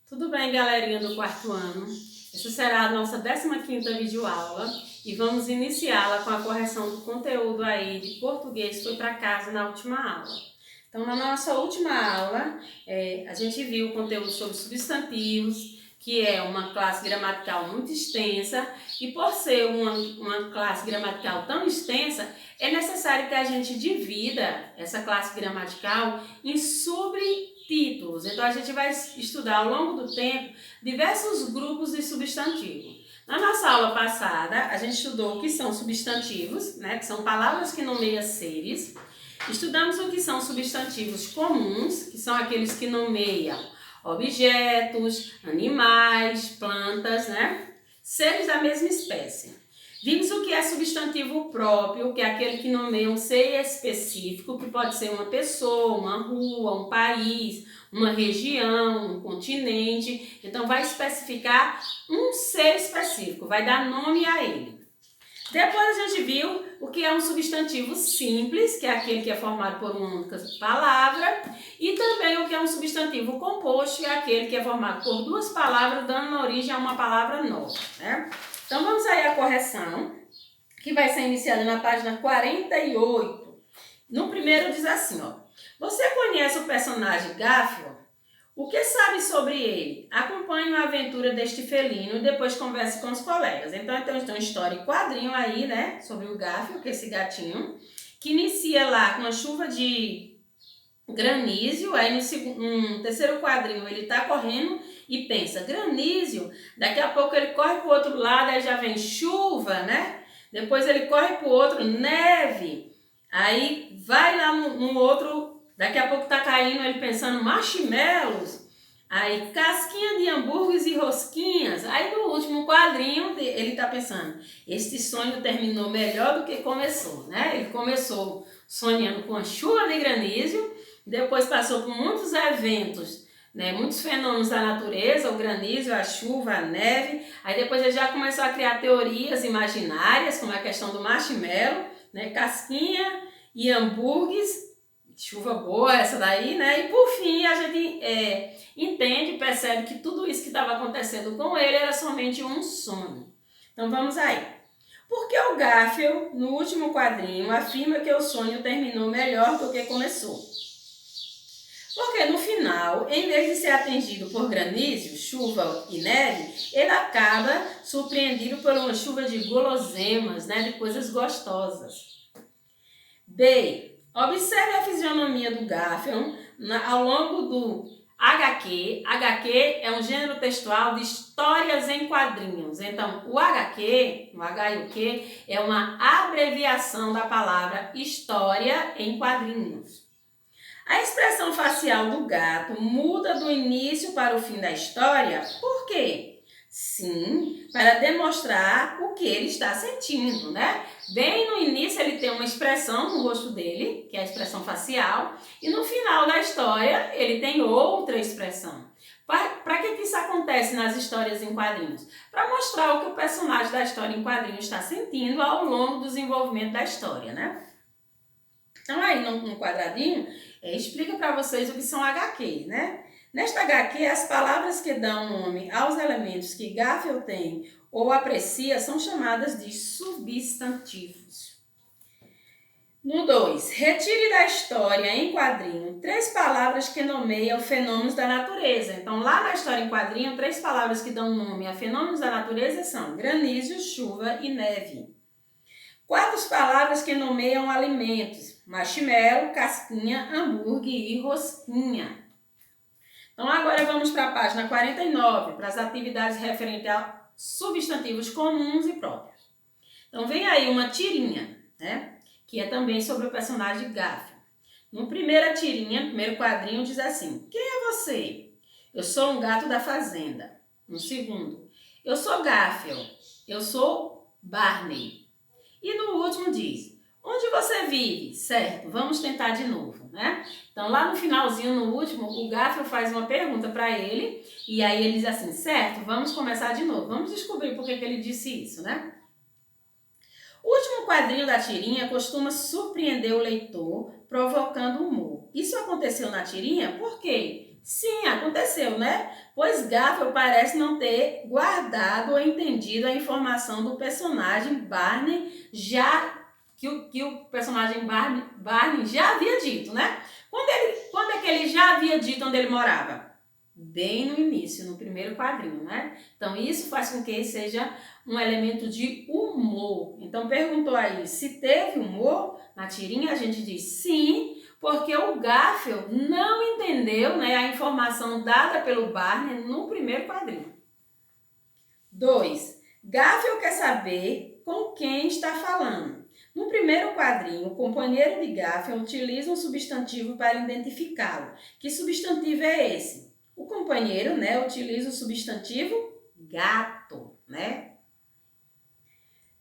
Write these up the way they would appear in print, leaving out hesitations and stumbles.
Tudo bem, galerinha do quarto ano? Essa será a nossa 15ª videoaula e vamos iniciá-la com a correção do conteúdo aí de português que foi para casa na última aula. Então, na nossa última aula, a gente viu o conteúdo sobre substantivos, que é uma classe gramatical muito extensa, e por ser uma classe gramatical tão extensa, é necessário que a gente divida essa classe gramatical em subtítulos. Então, a gente vai estudar ao longo do tempo diversos grupos de substantivo. Na nossa aula passada, a gente estudou o que são substantivos, né, que são palavras que nomeiam seres. Estudamos o que são substantivos comuns, que são aqueles que nomeiam objetos, animais, plantas, né? Seres da mesma espécie. Vimos o que é substantivo próprio, que é aquele que nomeia um ser específico, que pode ser uma pessoa, uma rua, um país, uma região, um continente. Então, vai especificar um ser específico, vai dar nome a ele. Depois a gente viu o que é um substantivo simples, que é aquele que é formado por uma única palavra, e também o que é um substantivo composto, que é aquele que é formado por duas palavras, dando origem a uma palavra nova, né? Então vamos aí à correção, que vai ser iniciada na página 48. No primeiro diz assim, ó: você conhece o personagem Garfield? O que sabe sobre ele? Acompanhe a aventura deste felino e depois converse com os colegas. Então, tem uma história em quadrinho aí, né? Sobre o Garfield, que é esse gatinho, que inicia lá com uma chuva de granísio. Aí no terceiro quadrinho ele tá correndo e pensa, granísio. Daqui a pouco ele corre pro outro lado, aí já vem chuva, né? Depois ele corre pro outro, neve. Aí vai lá no outro. Daqui a pouco tá caindo ele pensando marshmallows, aí casquinha de hambúrgueres e rosquinhas. Aí no último quadrinho ele tá pensando, este sonho terminou melhor do que começou, né? Ele começou sonhando com a chuva de granizo, depois passou por muitos eventos, né? Muitos fenômenos da natureza, o granizo, a chuva, a neve. Aí depois ele já começou a criar teorias imaginárias, como a questão do marshmallow, né? Casquinha e hambúrgueres. Chuva boa essa daí, né? E por fim a gente entende, percebe que tudo isso que estava acontecendo com ele era somente um sonho. Então vamos aí. Porque o Garfield, no último quadrinho, afirma que o sonho terminou melhor do que começou. Porque no final, em vez de ser atingido por granizo, chuva e neve, ele acaba surpreendido por uma chuva de guloseimas, né? De coisas gostosas. B. Observe a fisionomia do Garfield ao longo do HQ. HQ é um gênero textual de histórias em quadrinhos. Então, o HQ, o H e o Q, é uma abreviação da palavra história em quadrinhos. A expressão facial do gato muda do início para o fim da história. Por quê? Sim, para demonstrar o que ele está sentindo, né? Bem no início ele tem uma expressão no rosto dele, que é a expressão facial, e no final da história ele tem outra expressão. Para que isso acontece nas histórias em quadrinhos? Para mostrar o que o personagem da história em quadrinhos está sentindo ao longo do desenvolvimento da história, né? Então aí no quadradinho explica para vocês o que são HQs, né? Nesta HQ, as palavras que dão nome aos elementos que Garfield tem ou aprecia são chamadas de substantivos. No 2, retire da história em quadrinho 3 palavras que nomeiam fenômenos da natureza. Então, lá na história em quadrinho, 3 palavras que dão nome a fenômenos da natureza são granizo, chuva e neve. 4 palavras que nomeiam alimentos: marshmallow, casquinha, hambúrguer e rosquinha. Então agora vamos para a página 49, para as atividades referentes a substantivos comuns e próprios. Então vem aí uma tirinha, né? Que é também sobre o personagem Garfield. No primeira tirinha, primeiro quadrinho, diz assim: quem é você? Eu sou um gato da fazenda. No segundo, eu sou Garfield. Eu sou Barney. E no último diz: onde você vive? Certo, vamos tentar de novo, né? Então lá no finalzinho, no último, o Garfield faz uma pergunta para ele e aí ele diz assim: certo, vamos começar de novo. Vamos descobrir por que ele disse isso, né? O último quadrinho da tirinha costuma surpreender o leitor, provocando humor. Isso aconteceu na tirinha por quê? Sim, aconteceu, né? Pois Garfield parece não ter guardado ou entendido a informação do personagem Barney que o personagem Barney já havia dito, né? Quando é que ele já havia dito onde ele morava? Bem no início, no primeiro quadrinho, né? Então isso faz com que seja um elemento de humor. Então perguntou aí se teve humor na tirinha, a gente diz sim, porque o Garfield não entendeu, né, a informação dada pelo Barney no primeiro quadrinho. 2. Garfield quer saber com quem está falando. No primeiro quadrinho, o companheiro de Garfield utiliza um substantivo para identificá-lo. Que substantivo é esse? O companheiro, né, utiliza o substantivo gato, né?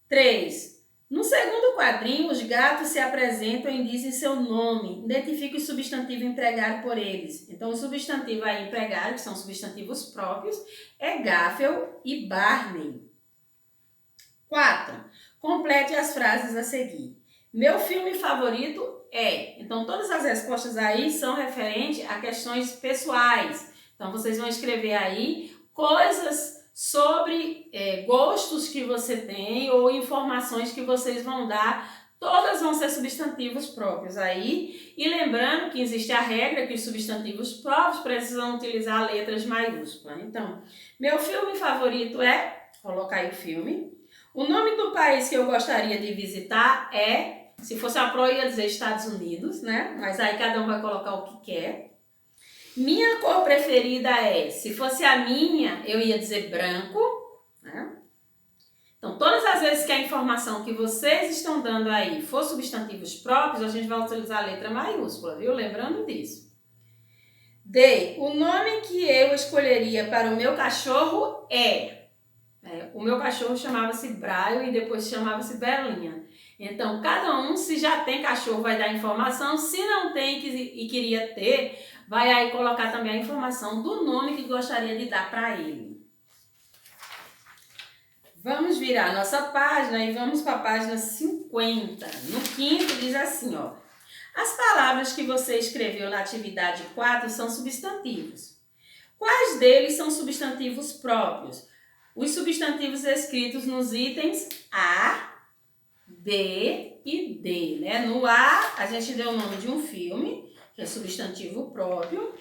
3. No segundo quadrinho, os gatos se apresentam e dizem seu nome. Identifique o substantivo empregado por eles. Então, o substantivo aí empregado, que são substantivos próprios, é Garfield e Barney. 4. Complete as frases a seguir. Meu filme favorito é. Então, todas as respostas aí são referentes a questões pessoais. Então, vocês vão escrever aí coisas sobre gostos que você tem ou informações que vocês vão dar. Todas vão ser substantivos próprios aí. E lembrando que existe a regra que os substantivos próprios precisam utilizar letras maiúsculas. Então, meu filme favorito é... Coloca aí o filme. O nome do país que eu gostaria de visitar é... Se fosse a pro, eu ia dizer Estados Unidos, né? Mas aí cada um vai colocar o que quer. Minha cor preferida é, se fosse a minha, eu ia dizer branco, né? Então, todas as vezes que a informação que vocês estão dando aí for substantivos próprios, a gente vai utilizar a letra maiúscula, viu? Lembrando disso. D. O nome que eu escolheria para o meu cachorro é... O meu cachorro chamava-se Braille e depois chamava-se Belinha. Então, cada um, se já tem cachorro, vai dar informação. Se não tem e queria ter, vai aí colocar também a informação do nome que gostaria de dar para ele. Vamos virar a nossa página e vamos para a página 50. No quinto diz assim, ó. As palavras que você escreveu na atividade 4 são substantivos. Quais deles são substantivos próprios? Os substantivos escritos nos itens A, B e D, né? No A, a gente deu o nome de um filme, que é substantivo próprio.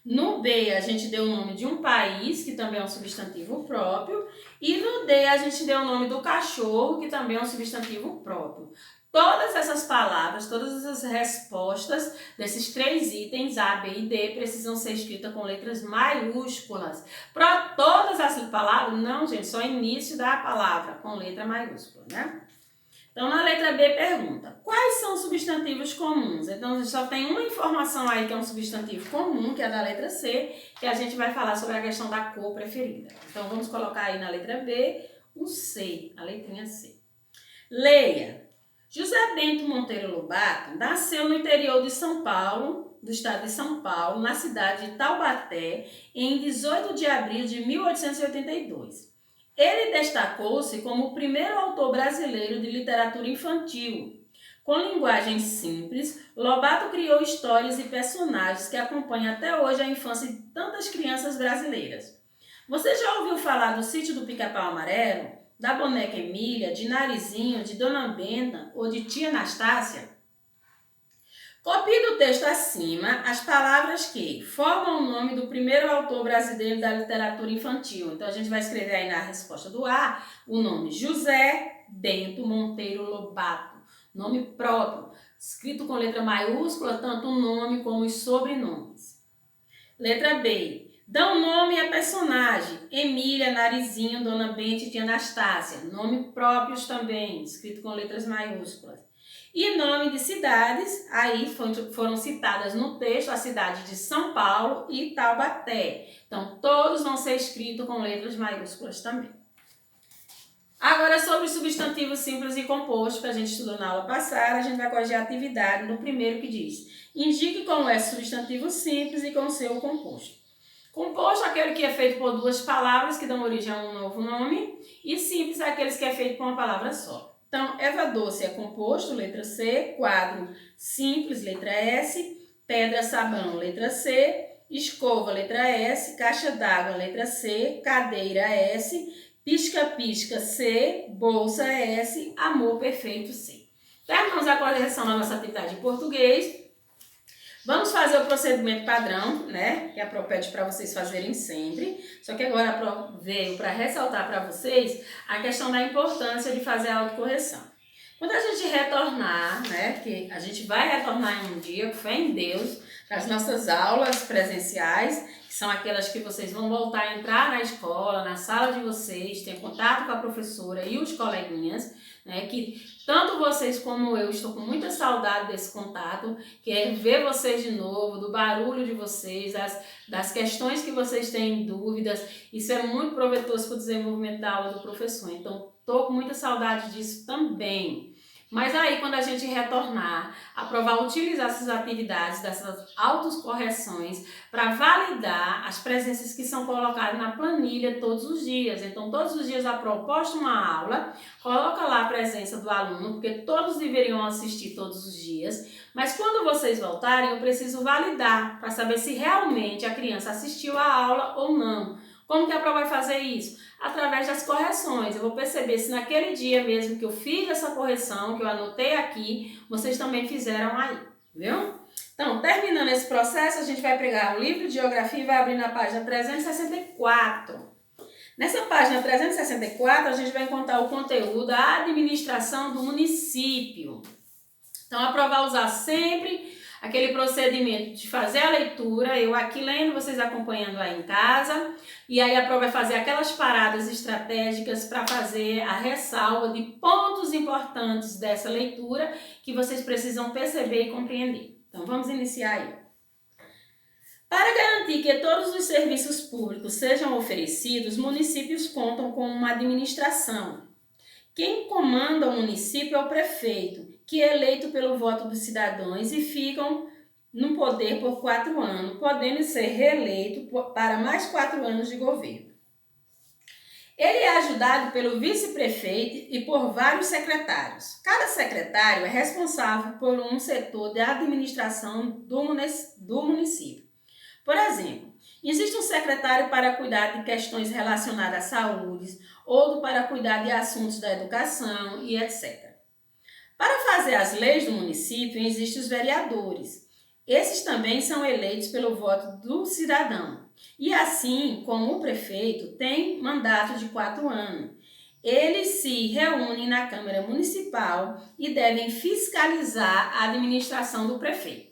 No B, a gente deu o nome de um país, que também é um substantivo próprio. E no D, a gente deu o nome do cachorro, que também é um substantivo próprio. Todas essas palavras, todas as respostas desses três itens, A, B e D, precisam ser escritas com letras maiúsculas. Para todas as palavras, não, gente, só início da palavra, com letra maiúscula, né? Então, na letra B pergunta, quais são os substantivos comuns? Então, a gente só tem uma informação aí que é um substantivo comum, que é da letra C, que a gente vai falar sobre a questão da cor preferida. Então, vamos colocar aí na letra B o C, a letrinha C. Leia. José Bento Monteiro Lobato nasceu no interior de São Paulo, do estado de São Paulo, na cidade de Taubaté, em 18 de abril de 1882. Ele destacou-se como o primeiro autor brasileiro de literatura infantil. Com linguagem simples, Lobato criou histórias e personagens que acompanham até hoje a infância de tantas crianças brasileiras. Você já ouviu falar do Sítio do Pica-Pau Amarelo? Da boneca Emília, de Narizinho, de Dona Benta ou de Tia Anastácia? Copie do texto acima as palavras que formam o nome do primeiro autor brasileiro da literatura infantil. Então, a gente vai escrever aí na resposta do A o nome José Bento Monteiro Lobato. Nome próprio, escrito com letra maiúscula, tanto o nome como os sobrenomes. Letra B. Dão nome a personagem, Emília, Narizinho, Dona Benta e Tia Anastácia. Nome próprios também, escrito com letras maiúsculas. E nome de cidades, aí foram citadas no texto a cidade de São Paulo e Taubaté. Então, todos vão ser escritos com letras maiúsculas também. Agora, sobre os substantivos simples e compostos, que a gente estudou na aula passada, a gente vai corrigir a atividade no primeiro que diz: indique como é substantivo simples e com seu composto. Composto é aquele que é feito por duas palavras que dão origem a um novo nome, e simples é aqueles que é feito por uma palavra só. Então, erva doce é composto, letra C, quadro simples, letra S, pedra sabão, letra C, escova, letra S, caixa d'água, letra C, cadeira S, pisca-pisca C, bolsa S, amor perfeito C. Terminamos a correção da nossa atividade em português. Vamos fazer o procedimento padrão, né? Que a Pro pede para vocês fazerem sempre. Só que agora a Pro veio para ressaltar para vocês a questão da importância de fazer a autocorreção. Quando a gente retornar, né? Que a gente vai retornar em um dia, com fé em Deus, para as nossas aulas presenciais, que são aquelas que vocês vão voltar a entrar na escola, na sala de vocês, ter contato com a professora e os coleguinhas, né? Que tanto vocês como eu estou com muita saudade desse contato, quero ver vocês de novo, do barulho de vocês, das questões que vocês têm dúvidas. Isso é muito proveitoso para o desenvolvimento da aula do professor. Então, estou com muita saudade disso também. Mas aí, quando a gente retornar, a Pro vai utilizar essas atividades, dessas autocorreções, para validar as presenças que são colocadas na planilha todos os dias. Então, todos os dias a Pro posta uma aula, coloca lá a presença do aluno, porque todos deveriam assistir todos os dias. Mas quando vocês voltarem, eu preciso validar para saber se realmente a criança assistiu a aula ou não. Como que a Pro vai fazer isso? Através das correções. Eu vou perceber se naquele dia mesmo que eu fiz essa correção, que eu anotei aqui, vocês também fizeram aí, viu? Então, terminando esse processo, a gente vai pegar o livro de geografia e vai abrir na página 364. Nessa página 364, a gente vai encontrar o conteúdo da administração do município. Então, a Pro vai usar sempre aquele procedimento de fazer a leitura, eu aqui lendo, vocês acompanhando aí em casa, e aí a Pro vai fazer aquelas paradas estratégicas para fazer a ressalva de pontos importantes dessa leitura que vocês precisam perceber e compreender. Então vamos iniciar aí. Para garantir que todos os serviços públicos sejam oferecidos, municípios contam com uma administração. Quem comanda o município é o prefeito, que é eleito pelo voto dos cidadãos e ficam no poder por 4 anos, podendo ser reeleito para mais 4 anos de governo. Ele é ajudado pelo vice-prefeito e por vários secretários. Cada secretário é responsável por um setor de administração do município. Por exemplo, existe um secretário para cuidar de questões relacionadas à saúde, outro para cuidar de assuntos da educação e etc. Para fazer as leis do município, existem os vereadores. Esses também são eleitos pelo voto do cidadão. E assim como o prefeito tem mandato de 4 anos. Eles se reúnem na Câmara Municipal e devem fiscalizar a administração do prefeito.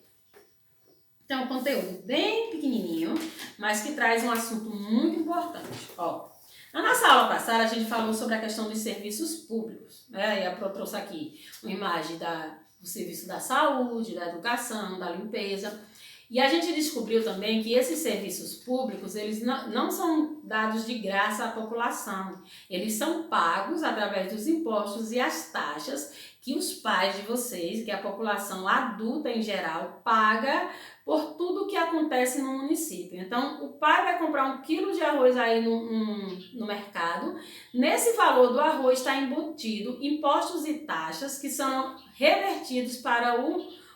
Então, um conteúdo bem pequenininho, mas que traz um assunto muito importante. Ó, na nossa aula passada, a gente falou sobre a questão dos serviços públicos, né? E a Pro trouxe aqui uma imagem do serviço da saúde, da educação, da limpeza. E a gente descobriu também que esses serviços públicos, eles não são dados de graça à população. Eles são pagos através dos impostos e as taxas que os pais de vocês, que a população adulta em geral, paga por tudo que acontece no município. Então, o pai vai comprar 1 quilo de arroz aí no mercado. Nesse valor do arroz está embutido impostos e taxas que são revertidos para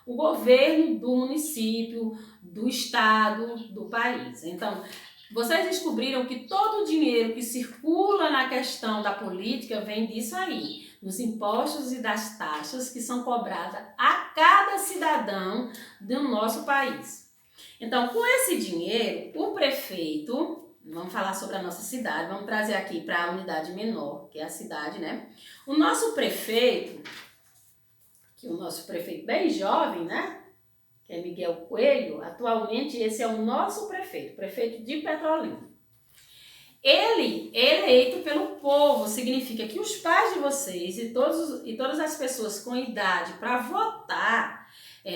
o governo do município, do estado, do país. Então, vocês descobriram que todo o dinheiro que circula na questão da política vem disso aí, dos impostos e das taxas que são cobradas a cada cidadão do nosso país. Então, com esse dinheiro, o prefeito, vamos falar sobre a nossa cidade, vamos trazer aqui para a unidade menor, que é a cidade, né? O nosso prefeito bem jovem, né? Que é Miguel Coelho, atualmente esse é o nosso prefeito, prefeito de Petrolina. Ele é eleito pelo povo, significa que os pais de vocês e todas as pessoas com idade para votar,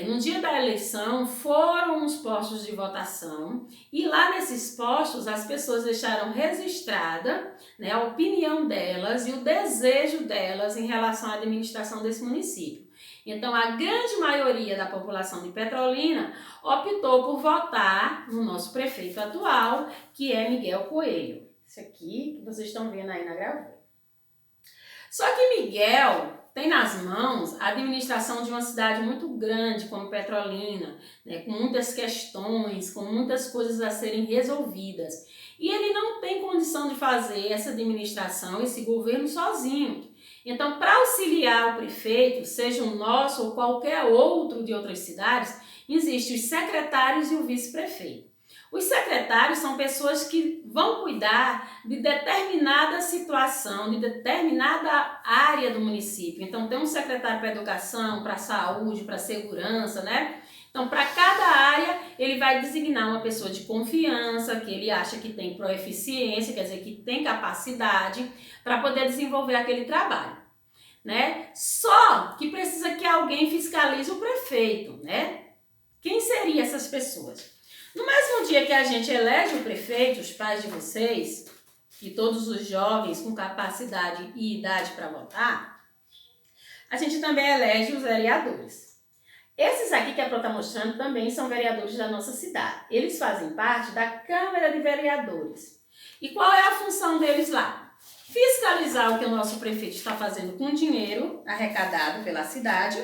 no dia da eleição, foram nos postos de votação e lá nesses postos as pessoas deixaram registrada, né, a opinião delas e o desejo delas em relação à administração desse município. Então, a grande maioria da população de Petrolina optou por votar no nosso prefeito atual, que é Miguel Coelho. Isso aqui que vocês estão vendo aí na gravura. Só que Miguel tem nas mãos a administração de uma cidade muito grande como Petrolina, né, com muitas questões, com muitas coisas a serem resolvidas. E ele não tem condição de fazer essa administração, esse governo sozinho. Então, para auxiliar o prefeito, seja o nosso ou qualquer outro de outras cidades, existem os secretários e o vice-prefeito. Os secretários são pessoas que vão cuidar de determinada situação, de determinada área do município. Então, tem um secretário para educação, para saúde, para segurança, né? Então, para cada área, ele vai designar uma pessoa de confiança, que ele acha que tem proeficiência, quer dizer, que tem capacidade para poder desenvolver aquele trabalho, né? Só que precisa que alguém fiscalize o prefeito, né? Quem seriam essas pessoas? No mesmo dia que a gente elege o prefeito, os pais de vocês, e todos os jovens com capacidade e idade para votar, a gente também elege os vereadores. Esses aqui que a Pro está mostrando também são vereadores da nossa cidade. Eles fazem parte da Câmara de Vereadores. E qual é a função deles lá? Fiscalizar o que o nosso prefeito está fazendo com o dinheiro arrecadado pela cidade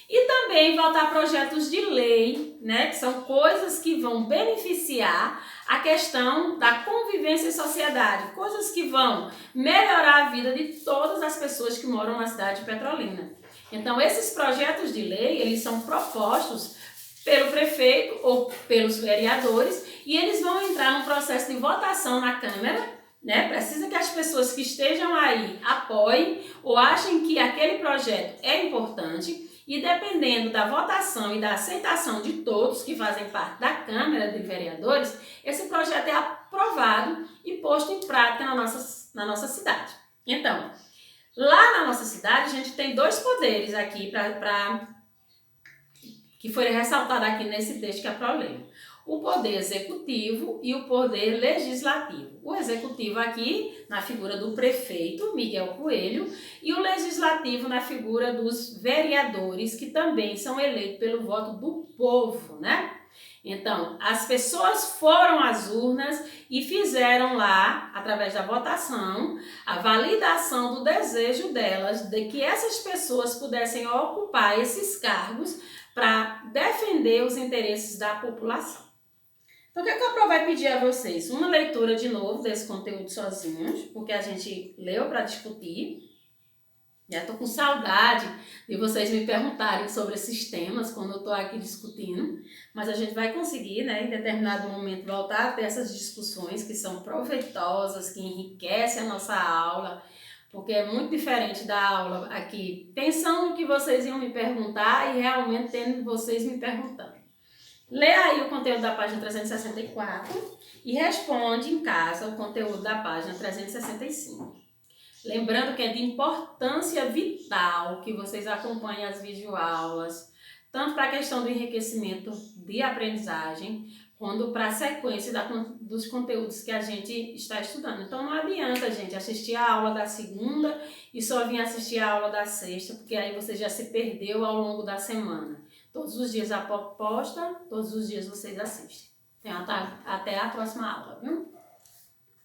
e também votar projetos de lei, né, que são coisas que vão beneficiar a questão da convivência em sociedade, coisas que vão melhorar a vida de todas as pessoas que moram na cidade de Petrolina. Então, esses projetos de lei, eles são propostos pelo prefeito ou pelos vereadores e eles vão entrar num processo de votação na Câmara, né? Precisa que as pessoas que estejam aí apoiem ou achem que aquele projeto é importante e dependendo da votação e da aceitação de todos que fazem parte da Câmara de Vereadores, esse projeto é aprovado e posto em prática na nossa cidade. Então, lá na nossa cidade, a gente tem dois poderes aqui que foi ressaltado aqui nesse texto que é problema. O poder executivo e o poder legislativo. O executivo aqui na figura do prefeito, Miguel Coelho, e o legislativo na figura dos vereadores, que também são eleitos pelo voto do povo, né? Então, as pessoas foram às urnas e fizeram lá, através da votação, a validação do desejo delas de que essas pessoas pudessem ocupar esses cargos para defender os interesses da população. Então, o que a Pro vai pedir a vocês? Uma leitura de novo desse conteúdo sozinhos, porque a gente leu para discutir. Estou com saudade de vocês me perguntarem sobre esses temas quando eu estou aqui discutindo, mas a gente vai conseguir, né, em determinado momento, voltar a ter essas discussões que são proveitosas, que enriquecem a nossa aula, porque é muito diferente da aula aqui, pensando que vocês iam me perguntar e realmente tendo vocês me perguntando. Lê aí o conteúdo da página 364 e responde em casa o conteúdo da página 365. Lembrando que é de importância vital que vocês acompanhem as videoaulas, tanto para a questão do enriquecimento de aprendizagem, quanto para a sequência dos conteúdos que a gente está estudando. Então não adianta, gente, assistir a aula da segunda e só vir assistir a aula da sexta, porque aí você já se perdeu ao longo da semana. Todos os dias a posta, todos os dias vocês assistem. Então, até a próxima aula, viu?